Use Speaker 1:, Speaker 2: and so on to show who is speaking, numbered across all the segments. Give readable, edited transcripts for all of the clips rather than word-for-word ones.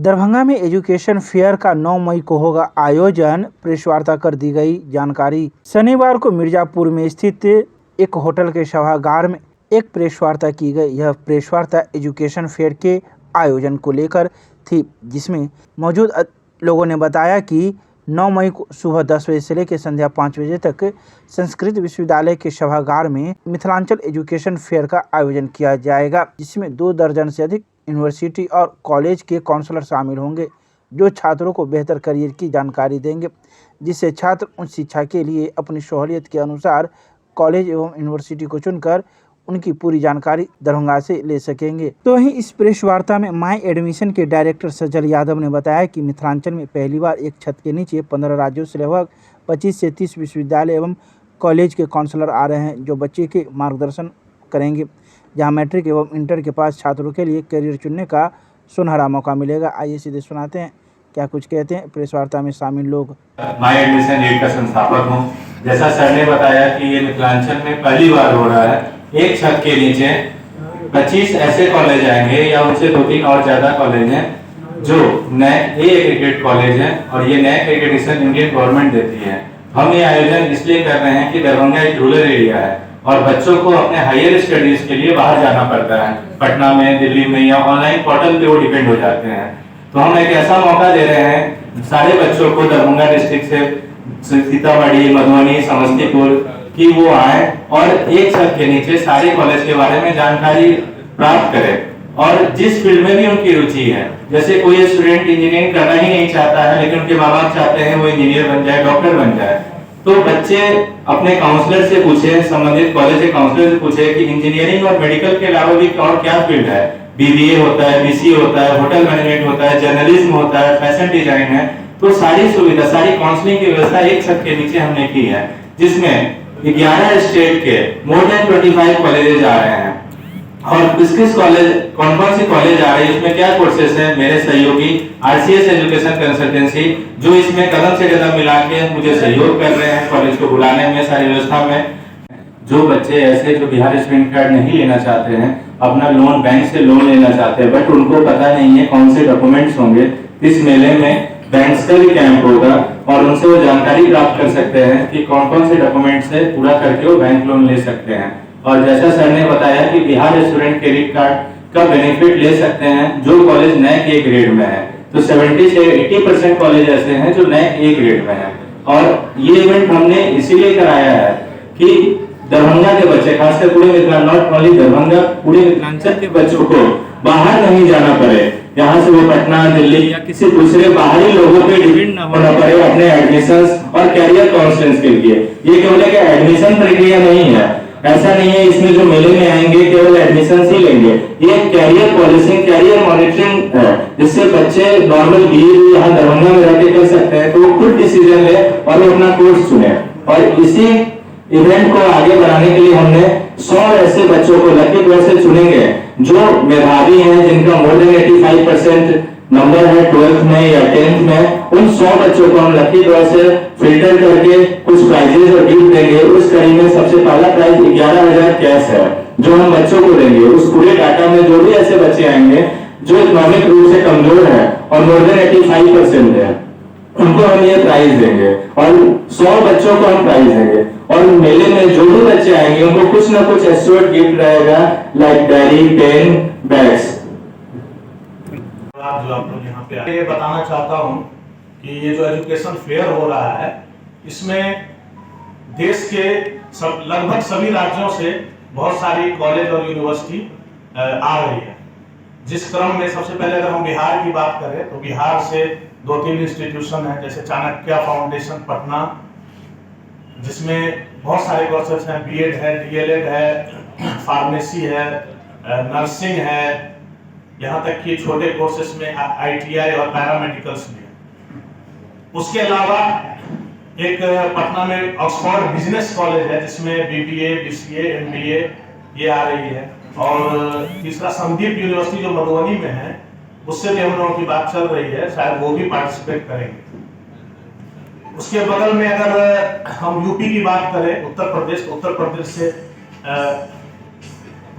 Speaker 1: दरभंगा में education fair का 9 मई को होगा आयोजन, प्रेस वार्ता कर दी गई जानकारी। शनिवार को मिर्जापुर में स्थित एक होटल के सभागार में एक प्रेस वार्ता की गई। यह प्रेस वार्ता एजुकेशन फेयर के आयोजन को लेकर थी, जिसमें मौजूद लोगों ने बताया कि 9 मई को सुबह 10 बजे से लेकर संध्या 5 बजे तक संस्कृत विश्वविद्यालय के सभागार में मिथिलांचल एजुकेशन फेयर का आयोजन किया जाएगा, जिसमें 2 दर्जन से अधिक यूनिवर्सिटी और कॉलेज के काउंसलर शामिल होंगे, जो छात्रों को बेहतर करियर की जानकारी देंगे, जिससे छात्र उच्च शिक्षा के लिए अपनी सहूलियत के अनुसार कॉलेज एवं यूनिवर्सिटी को चुनकर उनकी पूरी जानकारी दरभंगा से ले सकेंगे। तो वहीं इस प्रेस वार्ता में माई एडमिशन के डायरेक्टर सज्जल यादव ने बताया कि मिथिलांचल में पहली बार एक छत के नीचे 15 राज्यों से लगभग 25 से 30 विश्वविद्यालय एवं कॉलेज के काउंसलर आ रहे हैं, जो बच्चे के मार्गदर्शन करेंगे, जहां मैट्रिक एवं इंटर के पास छात्रों के लिए करियर चुनने का सुनहरा मौका मिलेगा। आइए सीधे सुनाते हैं क्या कुछ कहते हैं प्रेस वार्ता में शामिल लोग।
Speaker 2: माई एडमिशन एड का संस्थापक हूँ। जैसा सर ने बताया कि ये मिथिलांचल में पहली बार हो रहा है। एक छत के नीचे 25 ऐसे कॉलेज आएंगे या उनसे 2-3 और ज्यादा कॉलेज हैं जो नए ए कॉलेज हैं, और ये नए एक्रेडिटेशन इंडियन गवर्नमेंट देती है। हम ये आयोजन इसलिए कर रहे हैं कि दरभंगा एक रूरल एरिया है और बच्चों को अपने हायर स्टडीज के लिए बाहर जाना पड़ता है, पटना में, दिल्ली में, या ऑनलाइन पोर्टल पे वो डिपेंड हो जाते हैं। तो हम एक ऐसा मौका दे रहे हैं सारे बच्चों को दरभंगा डिस्ट्रिक्ट से सीतामढ़ी, मधुबनी, समस्तीपुर कि वो आए और एक छत के नीचे सारे कॉलेज के बारे में जानकारी प्राप्त करें और जिस फील्ड में भी उनकी रुचि है। जैसे कोई स्टूडेंट इंजीनियरिंग करना ही नहीं चाहता है, लेकिन उनके माँ बाप चाहते हैं वो इंजीनियर बन जाए, डॉक्टर बन जाए, तो बच्चे अपने काउंसलर से पूछे, संबंधित कॉलेज के काउंसलर से पूछे कि इंजीनियरिंग और मेडिकल के अलावा भी और क्या फील्ड है। बीबीए होता है, बीसीए होता है, होटल मैनेजमेंट होता है, जर्नलिज्म होता है, फैशन डिजाइन है। तो सारी सुविधा, सारी काउंसलिंग की व्यवस्था एक छत के नीचे हमने की है, जिसमें 11 स्टेट के मोर देन 25 कॉलेजेस आ रहे हैं। और किस कॉलेज, कौन से कॉलेज आ रहे हैं, इसमें क्या कोर्सेस हैं, मेरे सहयोगी आरसीएस एजुकेशन कंसल्टेंसी जो इसमें कदम से कदम मिला के मुझे सहयोग कर रहे हैं कॉलेज को बुलाने में, सारी व्यवस्था में। जो बच्चे ऐसे जो बिहार स्टूडेंट कार्ड नहीं लेना चाहते हैं, अपना लोन बैंक से लोन लेना चाहते हैं, बट उनको पता नहीं है कौन से डॉक्यूमेंट्स होंगे, इस मेले में बैंक्स का भी कैंप होगा और उनसे वो जानकारी प्राप्त कर सकते हैं कि कौन कौन से डॉक्यूमेंट से पूरा करके वो बैंक लोन ले सकते हैं। और जैसा सर ने बताया कि बिहार स्टूडेंट क्रेडिट कार्ड का बेनिफिट ले सकते हैं जो कॉलेज नए के ग्रेड में है। तो 70 से 80% कॉलेज ऐसे हैं जो नए ए ग्रेड में है। और ये इवेंट हमने इसीलिए कराया है कि दरभंगा के बच्चे, खासकर पूरे मिथिलांचल, नॉट ओनली दरभंगा, पूरे मिथिलांचल के बच्चों को बाहर नहीं जाना पड़े, यहाँ से वो पटना, दिल्ली या किसी दूसरे बाहरी लोगों पे डिपेंड न होना पड़े अपने एडमिशंस और कैरियर काउंसलिंग के लिए। ये केवल एक एडमिशन प्रक्रिया नहीं है, ऐसा नहीं है इसमें जो मेले में आएंगे केवल एडमिशन ही लेंगे। ये कैरियर पॉलिसिंग, कैरियर मॉनिटरिंग है, जिससे बच्चे नॉर्मल बीए यहाँ दरभंगा में रहकर कर सकते हैं, तो वो खुद डिसीजन ले और वो अपना कोर्स चुने। और इसी इवेंट को आगे बढ़ाने के लिए हमने 100 ऐसे बच्चों को लकी ड्रॉ से चुनेंगे जो मेधावी हैं, जिनका मोर देन 85% नंबर है 12th में या 10th में। उन 100 बच्चों को हम लकी ड्रॉ से फिल्टर करके कुछ प्राइजेस और गिफ्ट देंगे। उस कड़ी में सबसे पहला प्राइज 11,000 कैश है जो हम बच्चों को देंगे। उस पूरे डाटा में जो भी ऐसे बच्चे आएंगे जो इकोनॉमिक रूप से कमजोर है और मोर देन 85% है, उनको हम ये प्राइज देंगे और 100 बच्चों को हम प्राइज देंगे। और मेले में जो भी बच्चे आएंगे उनको कुछ ना कुछ एस्योर्ड गिफ्ट रहेगा, लाइक डायरी, पेन, बैग्स।
Speaker 3: जो आप लोग यहाँ पे आए, बताना चाहता हूँ कि ये जो एजुकेशन फेयर हो रहा है, इसमें देश के लगभग सभी राज्यों से बहुत सारी कॉलेज और यूनिवर्सिटी आ रही है। जिस क्रम में सबसे पहले अगर हम बिहार की बात करें तो बिहार से 2-3 इंस्टीट्यूशन है, जैसे चाणक्य फाउंडेशन पटना, जिसमें बहुत सारे कोर्सेस हैं, बीएड है, डीएलएड है, फार्मेसी है, नर्सिंग है, यहाँ तक कि छोटे कोर्सेस में आईटीआई और पैरामेडिकल्स भी है। उसके अलावा एक पटना में ऑक्सफोर्ड बिजनेस कॉलेज है जिसमें बीबीए, बीसीए, एमबीए ये आ रही है। और तीसरा संदीप यूनिवर्सिटी जो मधुबनी में है, उससे भी हम लोगों की बात चल रही है, शायद वो भी पार्टिसिपेट करेंगे। उसके बगल में अगर हम यूपी की बात करें, उत्तर प्रदेश से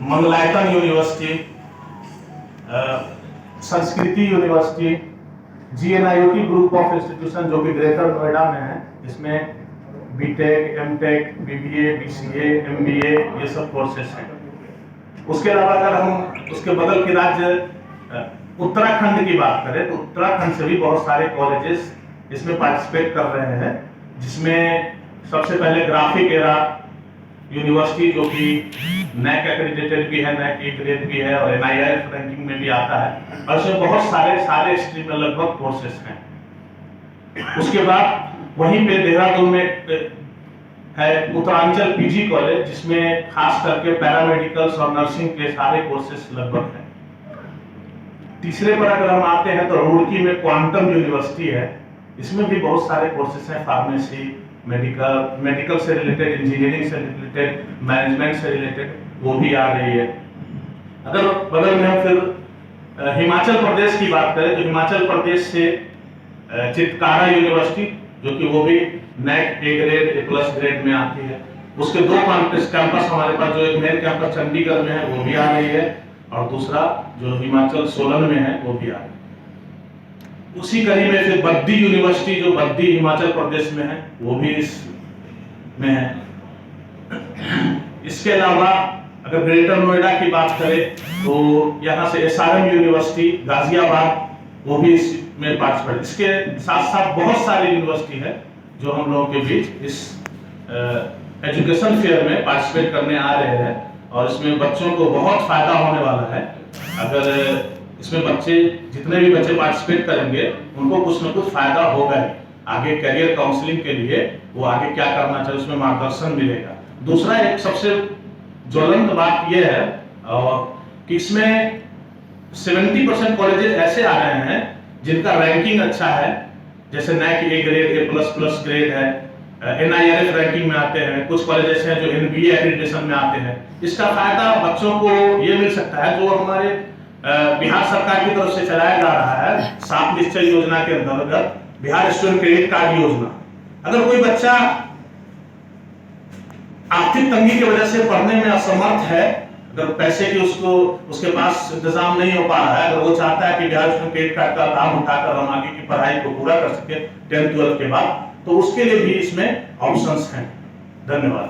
Speaker 3: Mangalayatan university, Sanskriti university, GNIOT group of institution जो कि ग्रेटर नोएडा में है, इसमें BTech, MTech, BBA, BCA, MBA ये सब कोर्सेस हैं। उसके अलावा अगर हम उसके बगल के राज्य उत्तराखंड की बात करें तो उत्तराखंड से भी बहुत सारे कॉलेजेस इसमें पार्टिसिपेट कर रहे हैं, जिसमें सबसे पहले ग्राफिक एरा यूनिवर्सिटी जो कि NAC एक्रेडिटेड भी है, NAC A ग्रेड भी है और NIRF रैंकिंग में भी आता है, और इसमें बहुत सारे स्ट्रीम में लगभग कोर्सेस हैं। उसके बाद वहीं पे देहरादून में है उत्तरांचल पीजी कॉलेज, जिसमें खास करके पैरामेडिकल्स और नर्सिंग के सारे कोर्सेस लगभग हैं। तीसरे पर अगर हम आते हैं तो रुड़की में क्वांटम यूनिवर्सिटी है, इसमें भी बहुत सारे कोर्सेस हैं, फार्मेसी, मेडिकल से रिलेटेड, इंजीनियरिंग से रिलेटेड, मैनेजमेंट से रिलेटेड, वो भी आ रही है। अगर बगल में हम फिर हिमाचल प्रदेश की बात करें तो हिमाचल प्रदेश से चितकारा यूनिवर्सिटी जो कि वो भी NAC A grade, A+ grade में आती है, उसके दो कैंपस हमारे पास, जो एक मेन कैंपस चंडीगढ़ में है वो भी आ रही है और दूसरा जो हिमाचल सोलन में है वो भी आ रही है। उसी कड़ी में फिर बद्दी यूनिवर्सिटी जो बद्दी हिमाचल प्रदेश में है वो भी इसमें है। इसके अलावा अगर ग्रेटर नोएडा की बात करें तो यहाँ से SRM यूनिवर्सिटी गाजियाबाद वो भी इसमें पार्टिसिपेट। इसके साथ साथ बहुत सारे यूनिवर्सिटी है जो हम लोगों के बीच इस एजुकेशन फेयर में पार्टिसिपेट करने आ रहे हैं और इसमें बच्चों को बहुत फायदा होने वाला है। अगर इसमें जितने भी बच्चे पार्टिसिपेट करेंगे उनको कुछ न कुछ फायदा होगा ही। आगे करियर काउंसलिंग के लिए वो आगे क्या करना चाहिए उसमें मार्गदर्शन मिलेगा। दूसरा एक सबसे ज्वलंत बात यह है कि इसमें 70% कॉलेजेस ऐसे आ रहे हैं जिनका रैंकिंग अच्छा है, जैसे NAC A grade, A++ grade है, NIRF रैंकिंग में आते हैं, कुछ कॉलेज ऐसे हैं जो NBA एक्रेडिटेशन में आते हैं। इसका फायदा बच्चों को ये मिल सकता है जो हमारे बिहार सरकार की तरफ से चलाया जा रहा है 7 निश्चय योजना के अंतर्गत बिहार स्टूडेंट क्रेडिट कार्ड योजना। अगर कोई बच्चा आर्थिक तंगी की वजह से पढ़ने में असमर्थ है, अगर पैसे की उसके पास इंतजाम नहीं हो पा रहा है, अगर वो चाहता है कि बिहार स्टूडेंट क्रेडिट कार्ड का लाभ उठाकर हम आगे की पढ़ाई को पूरा कर सके 10th 12th के बाद, तो उसके लिए भी इसमें ऑप्शंस हैं। धन्यवाद।